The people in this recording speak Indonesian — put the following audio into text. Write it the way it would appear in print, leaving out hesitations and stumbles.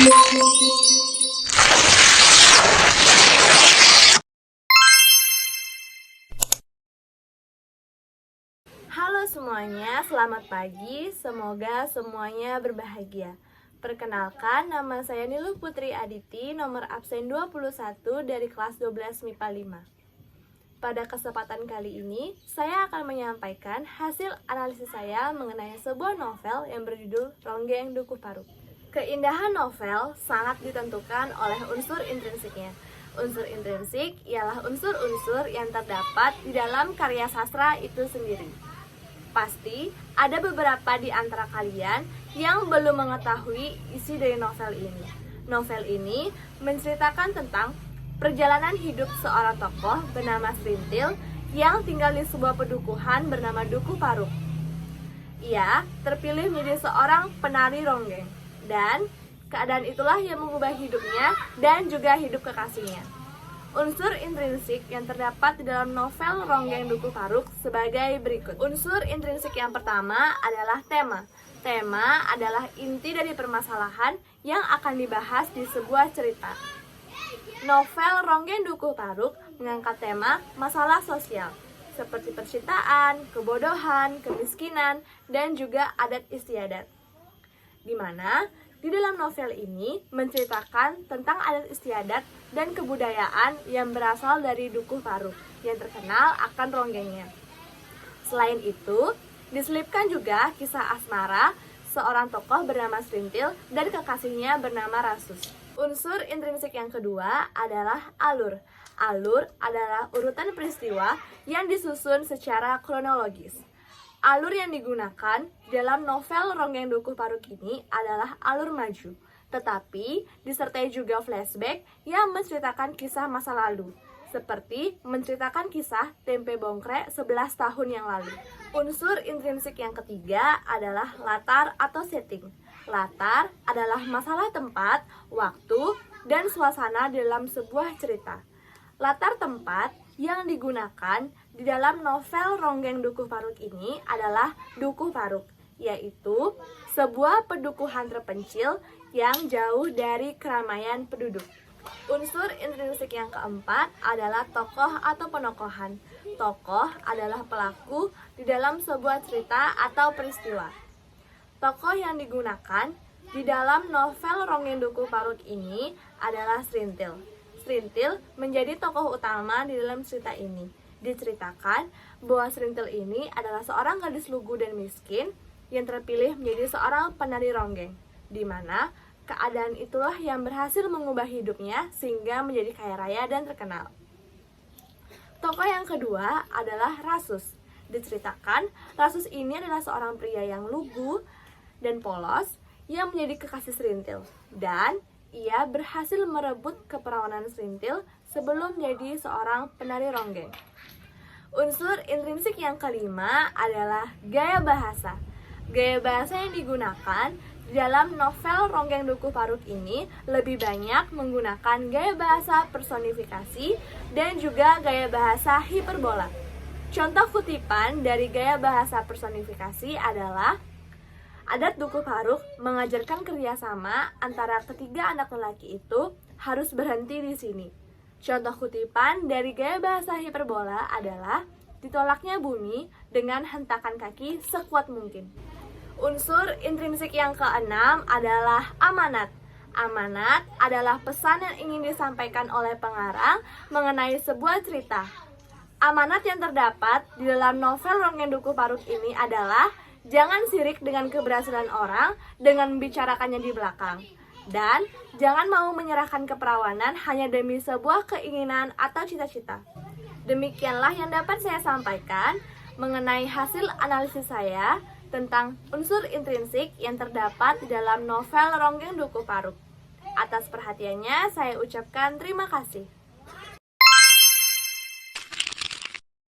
Halo semuanya, selamat pagi. Semoga semuanya berbahagia. Perkenalkan, nama saya Niluh Putri Aditi, nomor absen 21 dari kelas 12 MIPA 5. Pada kesempatan kali ini, saya akan menyampaikan hasil analisis saya mengenai sebuah novel yang berjudul Ronggeng Dukuh Paruk. Keindahan novel sangat ditentukan oleh unsur intrinsiknya. Unsur intrinsik ialah unsur-unsur yang terdapat di dalam karya sastra itu sendiri. Pasti ada beberapa di antara kalian yang belum mengetahui isi dari novel ini. Novel ini menceritakan tentang perjalanan hidup seorang tokoh bernama Srintil yang tinggal di sebuah pedukuhan bernama Dukuh Paruk. Ia terpilih menjadi seorang penari ronggeng, dan keadaan itulah yang mengubah hidupnya dan juga hidup kekasihnya. Unsur intrinsik yang terdapat di dalam novel Ronggeng Dukuh Paruk sebagai berikut. Unsur intrinsik yang pertama adalah tema. Tema adalah inti dari permasalahan yang akan dibahas di sebuah cerita. Novel Ronggeng Dukuh Paruk mengangkat tema masalah sosial, seperti percintaan, kebodohan, kemiskinan, dan juga adat istiadat. Di mana di dalam novel ini menceritakan tentang adat istiadat dan kebudayaan yang berasal dari Dukuh Paruk yang terkenal akan ronggengnya. Selain itu, diselipkan juga kisah asmara seorang tokoh bernama Srintil dan kekasihnya bernama Rasus. Unsur intrinsik yang kedua adalah alur. Alur adalah urutan peristiwa yang disusun secara kronologis. Alur yang digunakan dalam novel Ronggeng Dukuh Paruk ini adalah alur maju, tetapi disertai juga flashback yang menceritakan kisah masa lalu, seperti menceritakan kisah tempe bongkrek 11 tahun yang lalu. Unsur intrinsik yang ketiga adalah latar atau setting. Latar adalah masalah tempat, waktu, dan suasana dalam sebuah cerita. Latar tempat yang digunakan di dalam novel Ronggeng Dukuh Paruk ini adalah Dukuh Paruk, yaitu sebuah pedukuhan terpencil yang jauh dari keramaian penduduk. Unsur intrinsik yang keempat adalah tokoh atau penokohan. Tokoh adalah pelaku di dalam sebuah cerita atau peristiwa. Tokoh yang digunakan di dalam novel Ronggeng Dukuh Paruk ini adalah Srintil. Srintil menjadi tokoh utama di dalam cerita ini. Diceritakan bahwa Srintil ini adalah seorang gadis lugu dan miskin yang terpilih menjadi seorang penari ronggeng, di mana keadaan itulah yang berhasil mengubah hidupnya sehingga menjadi kaya raya dan terkenal. Tokoh yang kedua adalah Rasus. Diceritakan, Rasus ini adalah seorang pria yang lugu dan polos yang menjadi kekasih Srintil, dan ia berhasil merebut keperawanan Srintil sebelum menjadi seorang penari ronggeng. Unsur intrinsik yang kelima adalah gaya bahasa. Gaya bahasa yang digunakan di dalam novel Ronggeng Dukuh Paruk ini lebih banyak menggunakan gaya bahasa personifikasi dan juga gaya bahasa hiperbola. Contoh kutipan dari gaya bahasa personifikasi adalah adat Dukuh Paruk mengajarkan kerjasama antara ketiga anak lelaki itu harus berhenti di sini. Contoh kutipan dari gaya bahasa hiperbola adalah ditolaknya bumi dengan hentakan kaki sekuat mungkin. Unsur intrinsik yang keenam adalah amanat. Amanat adalah pesan yang ingin disampaikan oleh pengarang mengenai sebuah cerita. Amanat yang terdapat di dalam novel Ronggeng Dukuh Paruk ini adalah jangan sirik dengan keberhasilan orang dengan membicarakannya di belakang. Dan jangan mau menyerahkan keperawanan hanya demi sebuah keinginan atau cita-cita. Demikianlah yang dapat saya sampaikan mengenai hasil analisis saya tentang unsur intrinsik yang terdapat di dalam novel Ronggeng Dukuh Paruk. Atas perhatiannya saya ucapkan terima kasih.